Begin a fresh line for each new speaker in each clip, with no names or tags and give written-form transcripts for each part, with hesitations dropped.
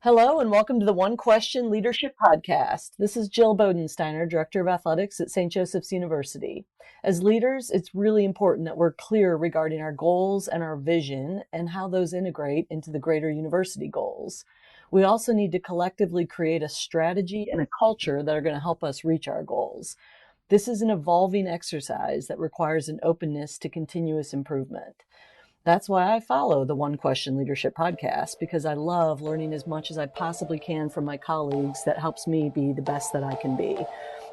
Hello and welcome to the One Question Leadership Podcast. This is Jill Bodensteiner, Director of Athletics at St. Joseph's University. As leaders, it's really important that we're clear regarding our goals and our vision and how those integrate into the greater university goals. We also need to collectively create a strategy and a culture that are going to help us reach our goals. This is an evolving exercise that requires an openness to continuous improvement. That's why I follow the One Question Leadership Podcast, because I love learning as much as I possibly can from my colleagues. That helps me be the best that I can be.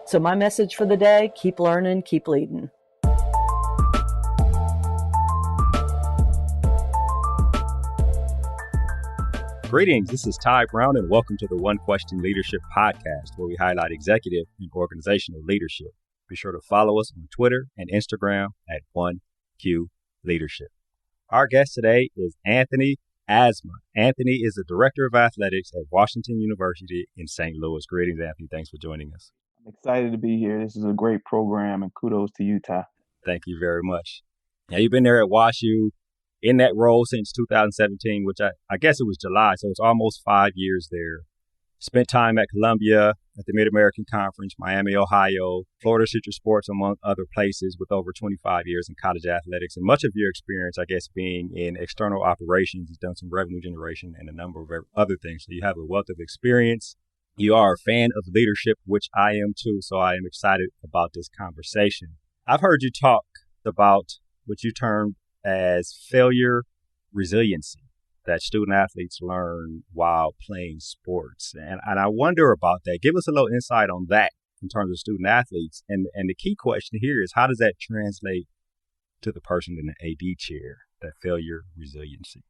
So my message for the day, keep learning, keep leading.
Greetings, this is Ty Brown, and welcome to the One Question Leadership Podcast, where we highlight executive and organizational leadership. Be sure to follow us on Twitter and Instagram at OneQ Leadership. Our guest today is Anthony Azama. Anthony is the Director of Athletics at Washington University in St. Louis. Greetings, Anthony. Thanks for joining us.
I'm excited to be here. This is a great program, and kudos to you, Ty.
Thank you very much. Now, you've been there at WashU in that role since 2017, which I guess it was July, so it's almost 5 years there. Spent time at Columbia, at the Mid-American Conference, Miami, Ohio, Florida Citrus Sports, among other places, with over 25 years in college athletics. And much of your experience, I guess, being in external operations. You've done some revenue generation and a number of other things. So you have a wealth of experience. You are a fan of leadership, which I am too. So I am excited about this conversation. I've heard you talk about what you termed as failure resiliency that student athletes learn while playing sports. And I wonder about that. Give us a little insight on that in terms of student athletes. And the key question here is, how does that translate to the person in the AD chair, that failure resiliency?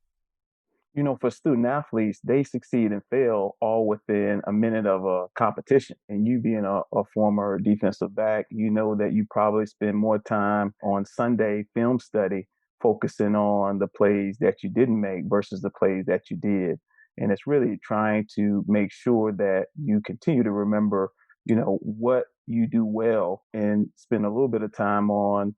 You know, for student athletes, they succeed and fail all within a minute of a competition. And you being a former defensive back, you know that you probably spend more time on Sunday film study focusing on the plays that you didn't make versus the plays that you did. And it's really trying to make sure that you continue to remember, what you do well and spend a little bit of time on,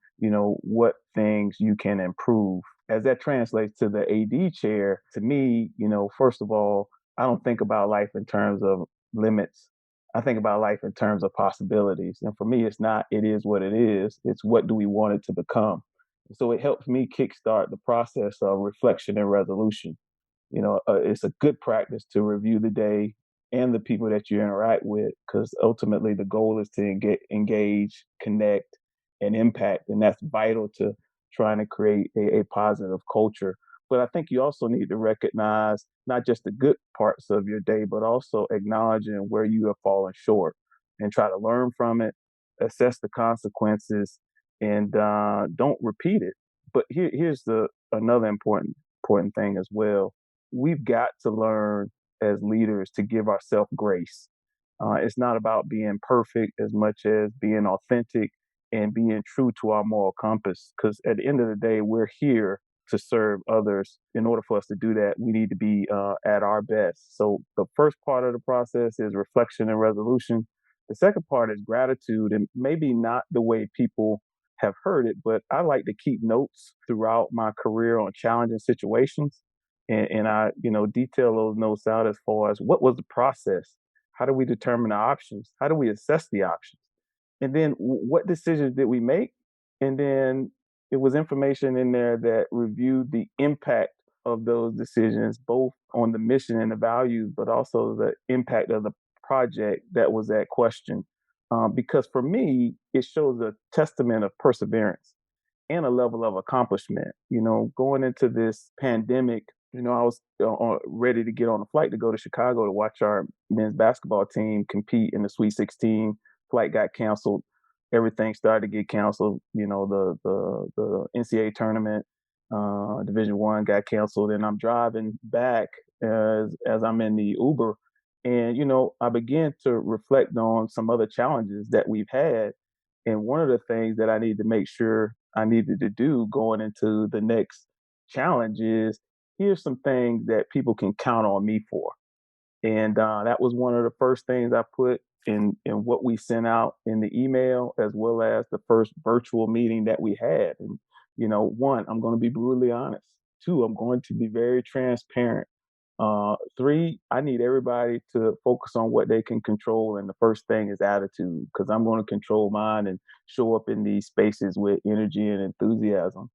what things you can improve. As that translates to the AD chair, to me, first of all, I don't think about life in terms of limits. I think about life in terms of possibilities. And for me, it's not, it is what it is. It's what do we want it to become? So it helps me kickstart the process of reflection and resolution. It's a good practice to review the day and the people that you interact with, because ultimately the goal is to engage, connect, and impact. And that's vital to trying to create a positive culture. But I think you also need to recognize not just the good parts of your day, but also acknowledging where you have fallen short and try to learn from it, assess the consequences, and don't repeat it. But here's another important thing as well. We've got to learn as leaders to give ourselves grace. It's not about being perfect as much as being authentic and being true to our moral compass. Because at the end of the day, we're here to serve others. In order for us to do that, we need to be at our best. So the first part of the process is reflection and resolution. The second part is gratitude, and maybe not the way people have heard it, but I like to keep notes throughout my career on challenging situations. And I, detail those notes out as far as what was the process? How do we determine the options? How do we assess the options? And then what decisions did we make? And then it was information in there that reviewed the impact of those decisions, both on the mission and the values, but also the impact of the project that was at question. Because for me, it shows a testament of perseverance and a level of accomplishment. Going into this pandemic, I was ready to get on a flight to go to Chicago to watch our men's basketball team compete in the Sweet 16. Flight got canceled. Everything started to get canceled. The NCAA tournament, Division I got canceled, and I'm driving back as I'm in the Uber. And, I began to reflect on some other challenges that we've had. And one of the things that I need to make sure I needed to do going into the next challenge is, here's some things that people can count on me for. And that was one of the first things I put in what we sent out in the email, as well as the first virtual meeting that we had. And, one, I'm going to be brutally honest. Two, I'm going to be very transparent. Three, I need everybody to focus on what they can control. And the first thing is attitude, because I'm going to control mine and show up in these spaces with energy and enthusiasm.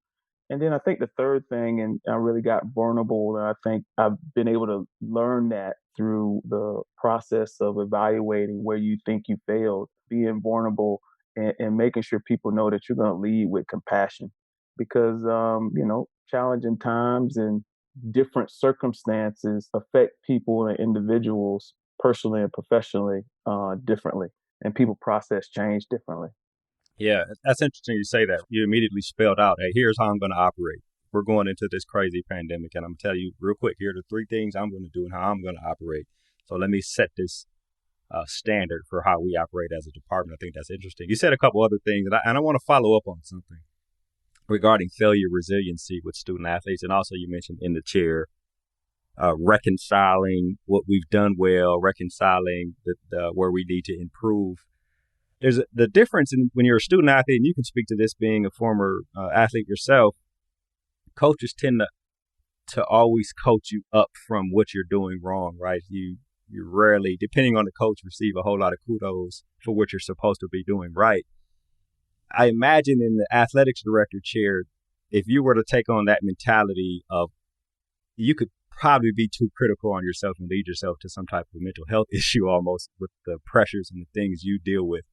And then I think the third thing, and I really got vulnerable, and I think I've been able to learn that through the process of evaluating where you think you failed, being vulnerable and making sure people know that you're going to lead with compassion. Because, challenging times and different circumstances affect people and individuals personally and professionally differently, and people process change differently.
Yeah, that's interesting you say that. You immediately spelled out, hey, here's how I'm going to operate. We're going into this crazy pandemic, and I'm going to tell you real quick, here are the three things I'm going to do and how I'm going to operate. So let me set this standard for how we operate as a department. I think that's interesting. You said a couple other things, and I want to follow up on something regarding failure resiliency with student athletes. And also you mentioned in the chair, reconciling what we've done well, reconciling where we need to improve. There's the difference in when you're a student athlete, and you can speak to this being a former athlete yourself. Coaches tend to always coach you up from what you're doing wrong, right? You rarely, depending on the coach, receive a whole lot of kudos for what you're supposed to be doing right. I imagine in the athletics director chair, if you were to take on that mentality of, you could probably be too critical on yourself and lead yourself to some type of mental health issue almost with the pressures and the things you deal with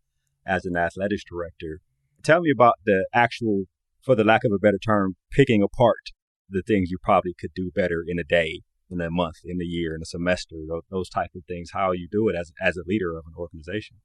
as an athletics director. Tell me about the actual, for the lack of a better term, picking apart the things you probably could do better in a day, in a month, in a year, in a semester, those type of things, how you do it as a leader of an organization.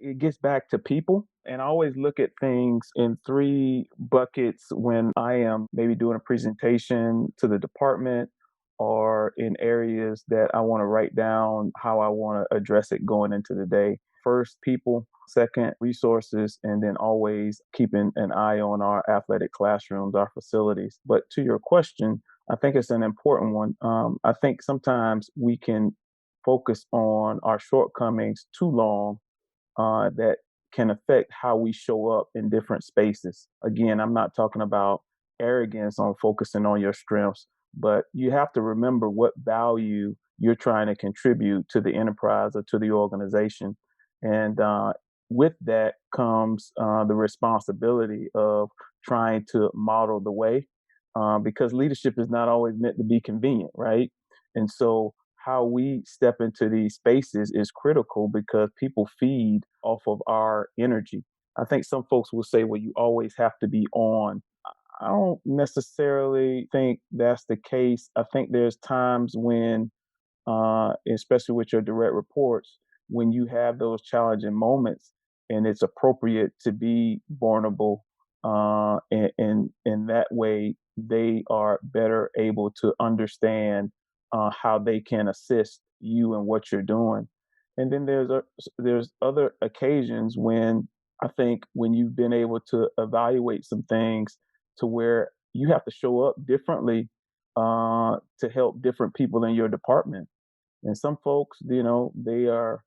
It gets back to people. And I always look at things in three buckets when I am maybe doing a presentation to the department or in areas that I want to write down how I want to address it going into the day. First, people. Second, resources. And then always keeping an eye on our athletic classrooms, our facilities. But to your question, I think it's an important one. I think sometimes we can focus on our shortcomings too long that can affect how we show up in different spaces. Again, I'm not talking about arrogance on focusing on your strengths, but you have to remember what value you're trying to contribute to the enterprise or to the organization. And with that comes the responsibility of trying to model the way, because leadership is not always meant to be convenient, right? And so how we step into these spaces is critical because people feed off of our energy. I think some folks will say, well, you always have to be on. I don't necessarily think that's the case. I think there's times when, especially with your direct reports, when you have those challenging moments and it's appropriate to be vulnerable, and that way they are better able to understand how they can assist you in what you're doing. And then there's other occasions when I think when you've been able to evaluate some things to where you have to show up differently to help different people in your department. And some folks, they are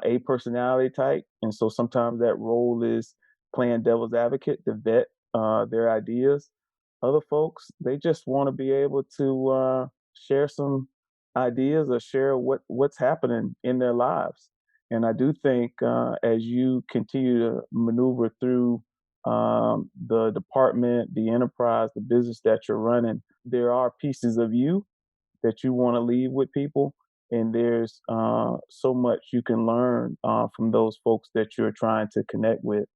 a personality type, and so sometimes that role is playing devil's advocate to vet their ideas. Other folks, they just want to be able to share some ideas or share what's happening in their lives. And I do think as you continue to maneuver through the department, the enterprise, the business that you're running, there are pieces of you that you want to leave with people. And there's so much you can learn from those folks that you're trying to connect with.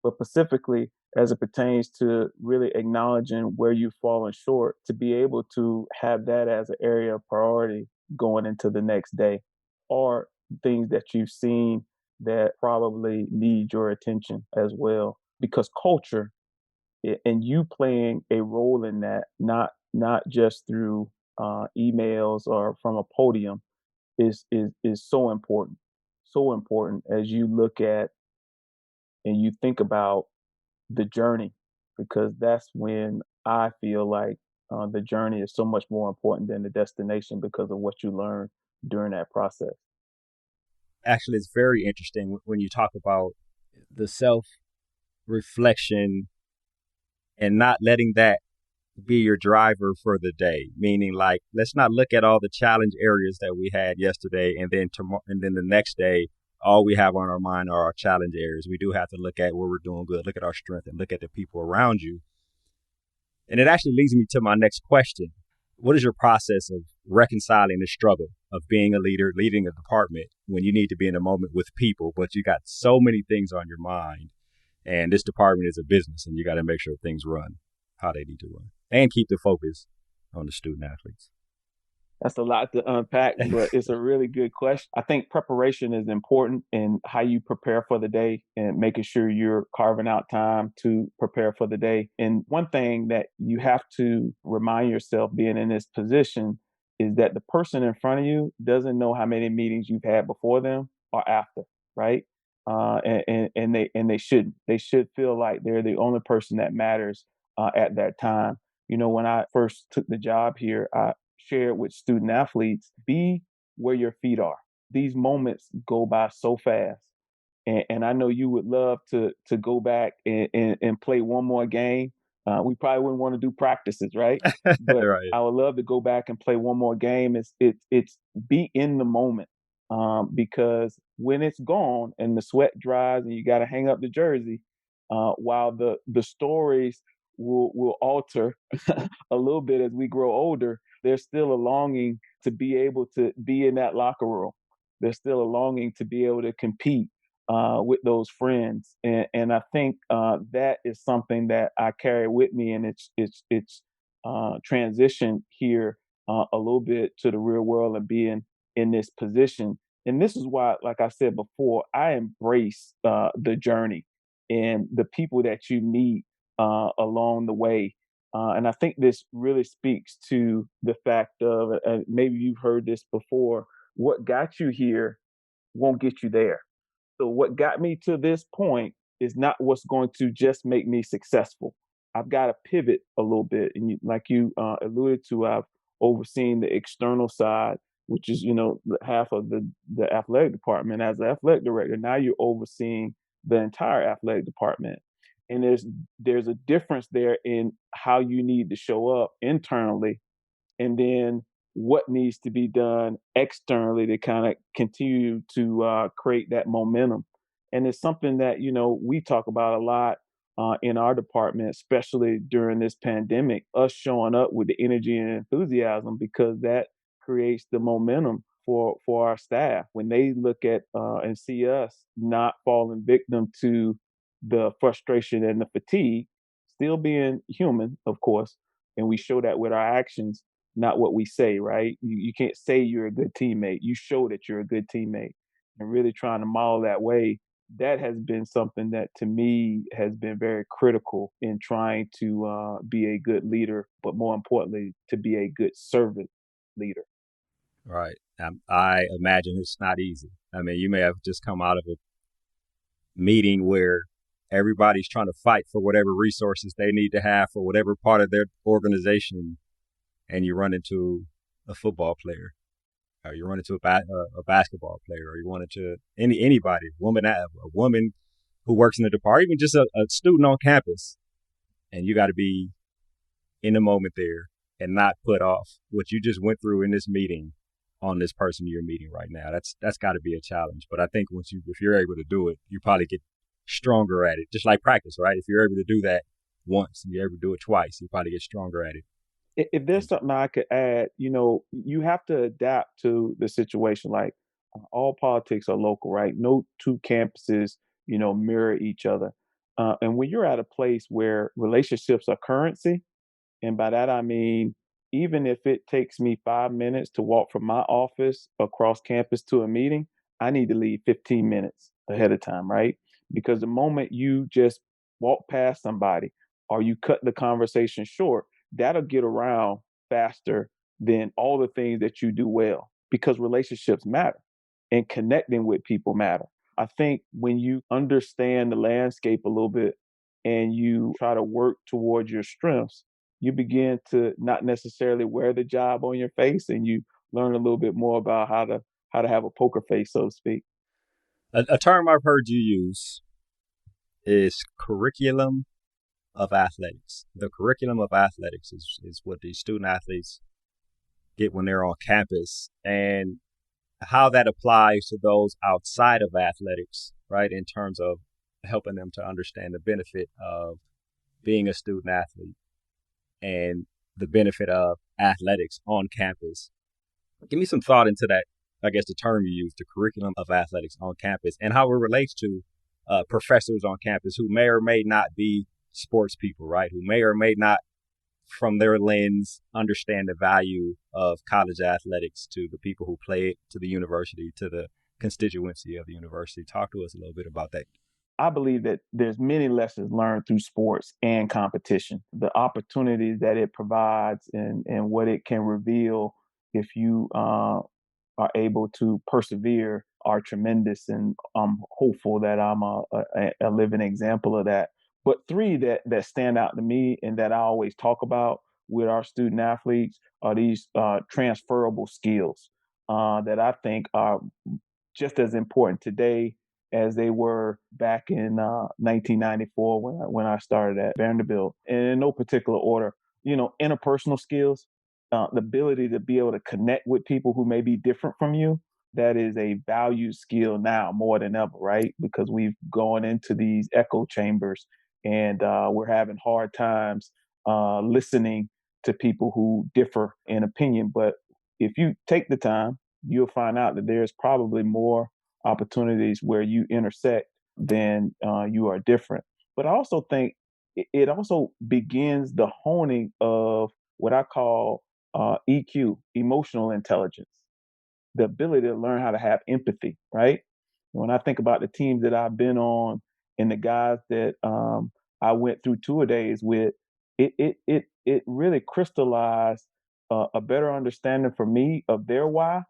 But specifically, as it pertains to really acknowledging where you've fallen short, to be able to have that as an area of priority going into the next day, or things that you've seen that probably need your attention as well. Because culture and you playing a role in that, not just through emails or from a podium, is so important as you look at and you think about the journey, because that's when I feel like the journey is so much more important than the destination because of what you learn during that process.
Actually, it's very interesting when you talk about the self reflection and not letting that be your driver for the day, meaning like, let's not look at all the challenge areas that we had yesterday and then tomorrow and then the next day all we have on our mind are our challenge areas. We do have to look at where we're doing good, look at our strength, and look at the people around you. And it actually leads me to my next question. What is your process of reconciling the struggle of being a leader, leading a department when you need to be in a moment with people, but you got so many things on your mind and this department is a business and you got to make sure things run how they need to run and keep the focus on the student athletes?
That's a lot to unpack, but it's a really good question. I think preparation is important in how you prepare for the day and making sure you're carving out time to prepare for the day. And one thing that you have to remind yourself being in this position is that the person in front of you doesn't know how many meetings you've had before them or after, right? And they shouldn't. They should feel like they're the only person that matters at that time. You know, when I first took the job here, I shared with student athletes, be where your feet are. These moments go by so fast. And I know you would love to go back and play one more game. We probably wouldn't want to do practices, right? But
Right.
I would love to go back and play one more game. It's be in the moment, because when it's gone and the sweat dries and you got to hang up the jersey, while the stories will alter a little bit as we grow older, there's still a longing to be able to be in that locker room. There's still a longing to be able to compete with those friends, and I think that is something that I carry with me, and it's transition here a little bit to the real world and being in this position. And this is why, like I said before, I embrace the journey and the people that you meet along the way. And I think this really speaks to the fact of, maybe you've heard this before, what got you here won't get you there. So what got me to this point is not what's going to just make me successful. I've got to pivot a little bit, and like you alluded to, I've overseen the external side, which is half of the athletic department. As the athletic director, now you're overseeing the entire athletic department, and there's a difference there in how you need to show up internally and then what needs to be done externally to kind of continue to create that momentum. And it's something that we talk about a lot in our department, especially during this pandemic. Us showing up with the energy and enthusiasm, because that creates the momentum for our staff when they look at and see us not falling victim to the frustration and the fatigue, still being human, of course, and we show that with our actions, not what we say, right? You can't say you're a good teammate. You show that you're a good teammate, and really trying to model that way. That has been something that to me has been very critical in trying to be a good leader, but more importantly, to be a good servant leader.
Right. I imagine it's not easy. I mean, you may have just come out of a meeting where everybody's trying to fight for whatever resources they need to have for whatever part of their organization, and you run into a football player, or you run into a basketball player, or you run into anybody, a woman who works in the department, even just a student on campus, and you got to be in the moment there and not put off what you just went through in this meeting on this person you're meeting right now. That's got to be a challenge. But I think if you're able to do it, you probably get stronger at it. Just like practice, right? If you're able to do that once and you're able to do it twice, you probably get stronger at it.
If there's something I could add, you have to adapt to the situation. Like all politics are local, right? No two campuses, mirror each other. And when you're at a place where relationships are currency, and by that, I mean, even if it takes me 5 minutes to walk from my office across campus to a meeting, I need to leave 15 minutes ahead of time, right? Because the moment you just walk past somebody or you cut the conversation short, that'll get around faster than all the things that you do well, because relationships matter and connecting with people matter. I think when you understand the landscape a little bit and you try to work towards your strengths, you begin to not necessarily wear the job on your face, and you learn a little bit more about how to have a poker face, so to speak.
A term I've heard you use is curriculum of athletics. The curriculum of athletics is what these student athletes get when they're on campus, and how that applies to those outside of athletics, right? In terms of helping them to understand the benefit of being a student athlete and the benefit of athletics on campus. Give me some thought into that, I guess the term you use, the curriculum of athletics on campus, and how it relates to professors on campus who may or may not be sports people, right? Who may or may not, from their lens, understand the value of college athletics to the people who play it, to the university, to the constituency of the university. Talk to us a little bit about that.
I believe that there's many lessons learned through sports and competition. The opportunities that it provides and what it can reveal if you are able to persevere are tremendous. And I'm hopeful that I'm a living example of that. But three that stand out to me and that I always talk about with our student athletes are these transferable skills that I think are just as important today as they were back in 1994 when I started at Vanderbilt. And in no particular order, interpersonal skills, the ability to be able to connect with people who may be different from you. That is a valued skill now more than ever, right? Because we've gone into these echo chambers and we're having hard times listening to people who differ in opinion. But if you take the time, you'll find out that there's probably more opportunities where you intersect than you are different. But I also think it also begins the honing of what I call EQ, emotional intelligence, the ability to learn how to have empathy, right? When I think about the teams that I've been on and the guys that I went through tour days with, it really crystallized a better understanding for me of their why.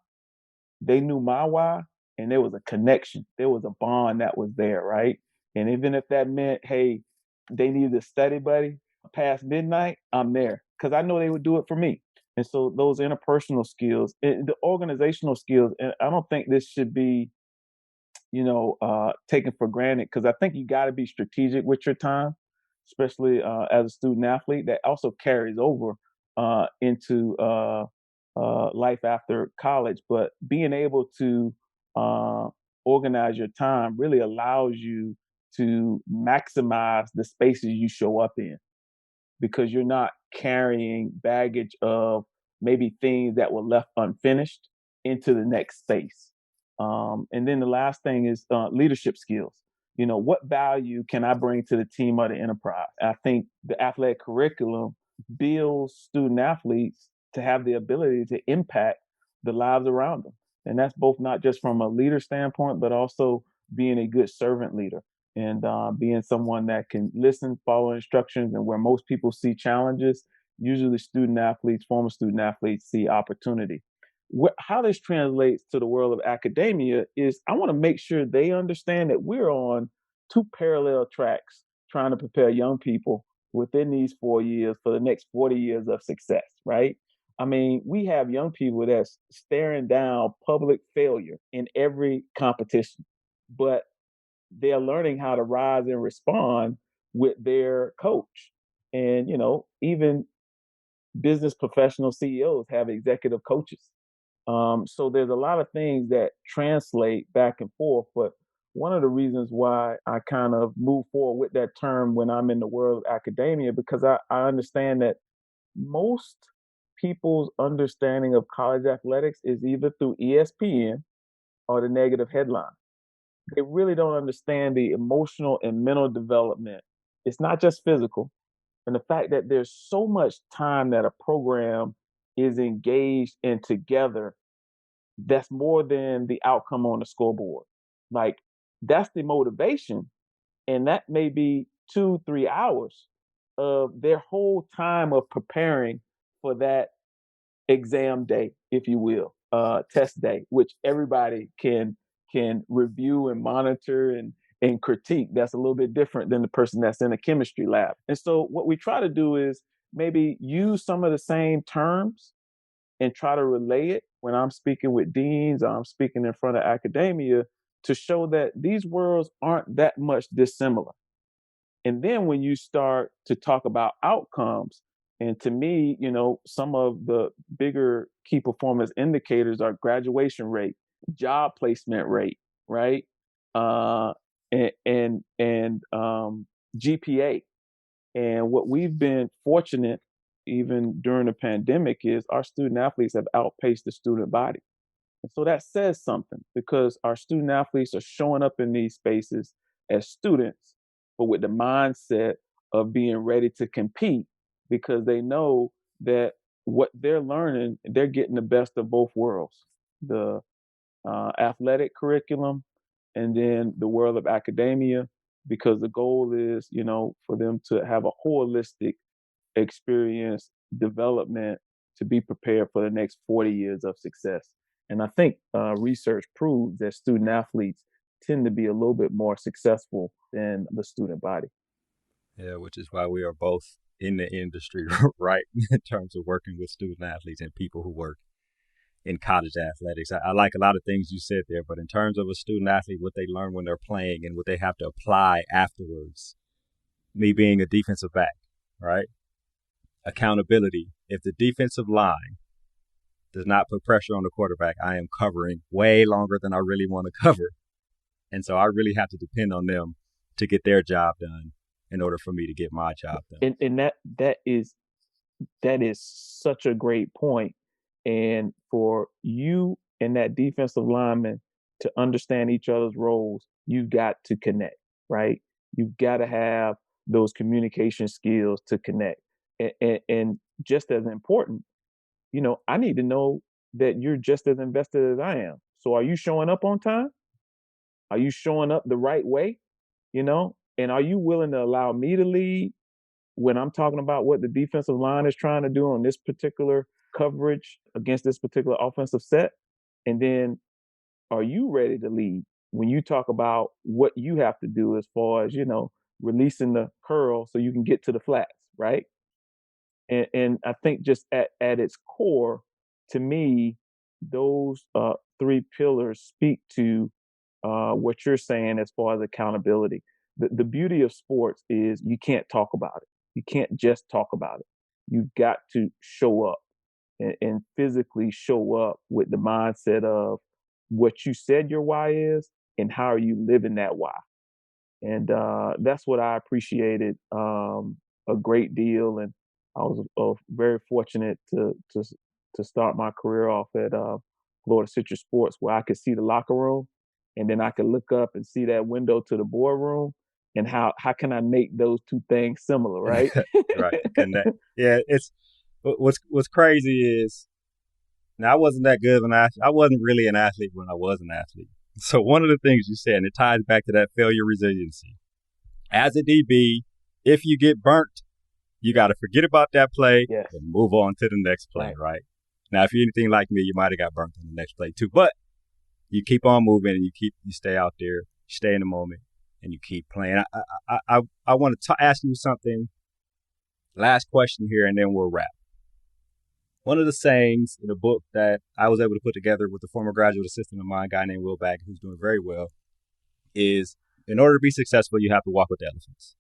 They knew my why, and there was a connection. There was a bond that was there, right? And even if that meant, hey, they needed a study buddy past midnight, I'm there because I know they would do it for me. And so those interpersonal skills, the organizational skills, and I don't think this should be, taken for granted because I think you got to be strategic with your time, especially as a student athlete. That also carries over into life after college. But being able to uh, organize your time really allows you to maximize the spaces you show up in because you're not carrying baggage of maybe things that were left unfinished into the next space. And then the last thing is leadership skills. What value can I bring to the team or the enterprise? I think the athletic curriculum builds student athletes to have the ability to impact the lives around them. And that's both not just from a leader standpoint, but also being a good servant leader and being someone that can listen, follow instructions, and where most people see challenges, usually student athletes, former student athletes see opportunity. How this translates to the world of academia is I want to make sure they understand that we're on two parallel tracks trying to prepare young people within these 4 years for the next 40 years of success, right? I mean, we have young people that's staring down public failure in every competition, but they're learning how to rise and respond with their coach. And, even business professional CEOs have executive coaches. So there's a lot of things that translate back and forth. But one of the reasons why I kind of move forward with that term when I'm in the world of academia, because I understand that most people's understanding of college athletics is either through ESPN or the negative headline. They really don't understand the emotional and mental development. It's not just physical. And the fact that there's so much time that a program is engaged in together, that's more than the outcome on the scoreboard. Like, that's the motivation. And that may be 2, 3 hours of their whole time of preparing for that exam day, if you will, test day, which everybody can review and monitor and critique. That's a little bit different than the person that's in a chemistry lab. And so what we try to do is maybe use some of the same terms and try to relay it when I'm speaking with deans or I'm speaking in front of academia to show that these worlds aren't that much dissimilar. And then when you start to talk about outcomes, and to me, some of the bigger key performance indicators are graduation rate, job placement rate, right? Uh, and GPA. And what we've been fortunate, even during the pandemic, is our student athletes have outpaced the student body. And so that says something, because our student athletes are showing up in these spaces as students, but with the mindset of being ready to compete, because they know that what they're learning, they're getting the best of both worlds, the athletic curriculum and then the world of academia, because the goal is, for them to have a holistic experience, development, to be prepared for the next 40 years of success. And I think research proves that student athletes tend to be a little bit more successful than the student body.
Yeah, which is why we are both in the industry, right? In terms of working with student athletes and people who work in college athletics. I like a lot of things you said there, but in terms of a student athlete, what they learn when they're playing and what they have to apply afterwards, me being a defensive back, right? Accountability. If the defensive line does not put pressure on the quarterback, I am covering way longer than I really want to cover. And so I really have to depend on them to get their job done in order for me to get my job done.
And that is such a great point. And for you and that defensive lineman to understand each other's roles, you've got to connect, right? You've got to have those communication skills to connect. And just as important, I need to know that you're just as invested as I am. So are you showing up on time? Are you showing up the right way? And are you willing to allow me to lead when I'm talking about what the defensive line is trying to do on this particular coverage against this particular offensive set? And then are you ready to lead when you talk about what you have to do as far as, releasing the curl so you can get to the flats, right? And I think just at its core, to me, those three pillars speak to what you're saying as far as accountability. The beauty of sports is you can't talk about it. You can't just talk about it. You've got to show up and physically show up with the mindset of what you said your why is and how are you living that why. And that's what I appreciated a great deal. And I was very fortunate to start my career off at Florida Citrus Sports, where I could see the locker room, and then I could look up and see that window to the boardroom. And how can I make those two things similar, right?
Right. Connect. Yeah, it's what's crazy is now I wasn't that good of an athlete. I wasn't really an athlete when I was an athlete. So one of the things you said, and it ties back to that failure resiliency. As a DB, if you get burnt, you got to forget about that play
Yes.
and move on to the next play, right? Now, if you're anything like me, you might have got burnt on the next play too. But you keep on moving and you stay out there, you stay in the moment, and you keep playing. I want to ask you something. Last question here, and then we'll wrap. One of the sayings in a book that I was able to put together with a former graduate assistant of mine, a guy named Will Bag, who's doing very well, is in order to be successful, you have to walk with elephants.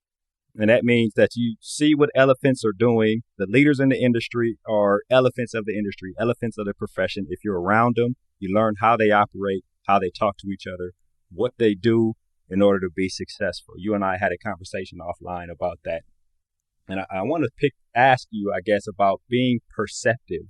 And that means that you see what elephants are doing. The leaders in the industry are elephants of the industry, elephants of the profession. If you're around them, you learn how they operate, how they talk to each other, what they do in order to be successful. You and I had a conversation offline about that. And I want to ask you, I guess, about being perceptive.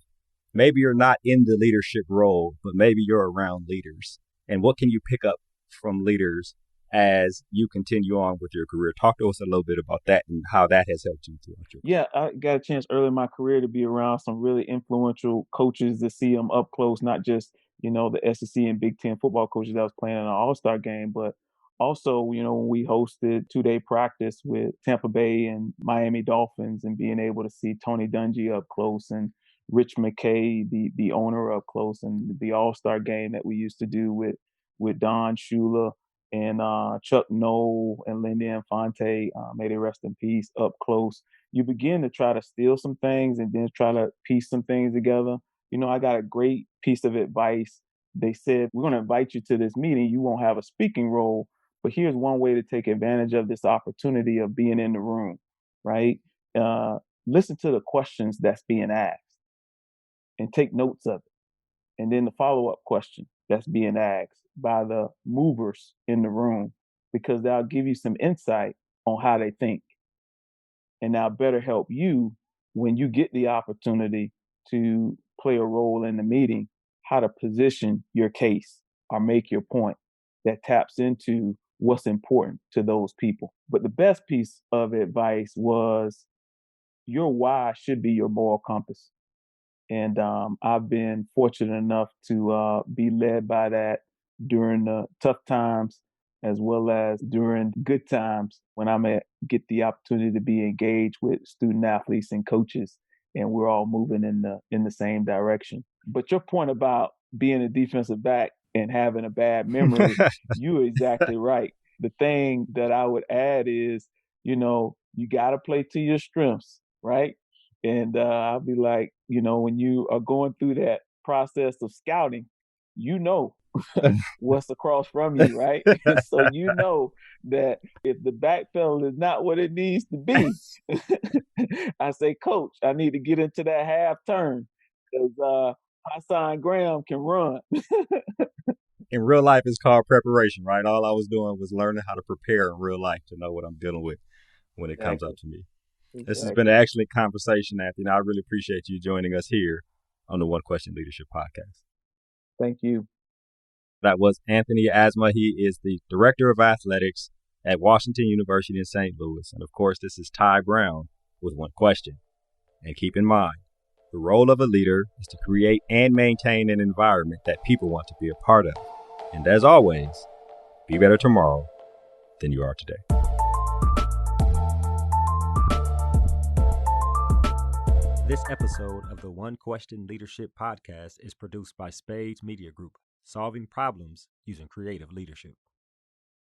Maybe you're not in the leadership role, but maybe you're around leaders. And what can you pick up from leaders as you continue on with your career? Talk to us a little bit about that and how that has helped you throughout your career.
Yeah, I got a chance early in my career to be around some really influential coaches, to see them up close, not just, the SEC and Big Ten football coaches that was playing in an All-Star game, but also, when we hosted 2-day practice with Tampa Bay and Miami Dolphins, and being able to see Tony Dungy up close and Rich McKay, the owner, up close, and the All-Star game that we used to do with Don Shula and Chuck Noll and Lindy Infante, may they rest in peace, up close. You begin to try to steal some things and then try to piece some things together. I got a great piece of advice. They said, we're going to invite you to this meeting. You won't have a speaking role, But here's one way to take advantage of this opportunity of being in the room, right? Listen to the questions that's being asked and take notes of it. And then the follow-up question that's being asked by the movers in the room, because they'll give you some insight on how they think. And that'll better help you when you get the opportunity to play a role in the meeting, how to position your case or make your point that taps into what's important to those people. But the best piece of advice was your why should be your moral compass. And I've been fortunate enough to be led by that during the tough times as well as during good times when get the opportunity to be engaged with student athletes and coaches, and we're all moving in the same direction. But your point about being a defensive back and having a bad memory, you're exactly right. The thing that I would add is, you got to play to your strengths, right? And I'll be like, when you are going through that process of scouting, what's across from you, right? And so that if the backpedal is not what it needs to be, I say, Coach, I need to get into that half turn because Hassan Graham can run.
In real life, it's called preparation, right? All I was doing was learning how to prepare in real life to know what I'm dealing with when it comes up to me. Exactly. This has been an excellent conversation, Anthony. I really appreciate you joining us here on the One Question Leadership Podcast.
Thank you.
That was Anthony Azama. He is the Director of Athletics at Washington University in St. Louis. And of course, this is Ty Brown with One Question. And keep in mind, the role of a leader is to create and maintain an environment that people want to be a part of. And as always, be better tomorrow than you are today. This episode of the One Question Leadership Podcast is produced by Spades Media Group, solving problems using creative leadership.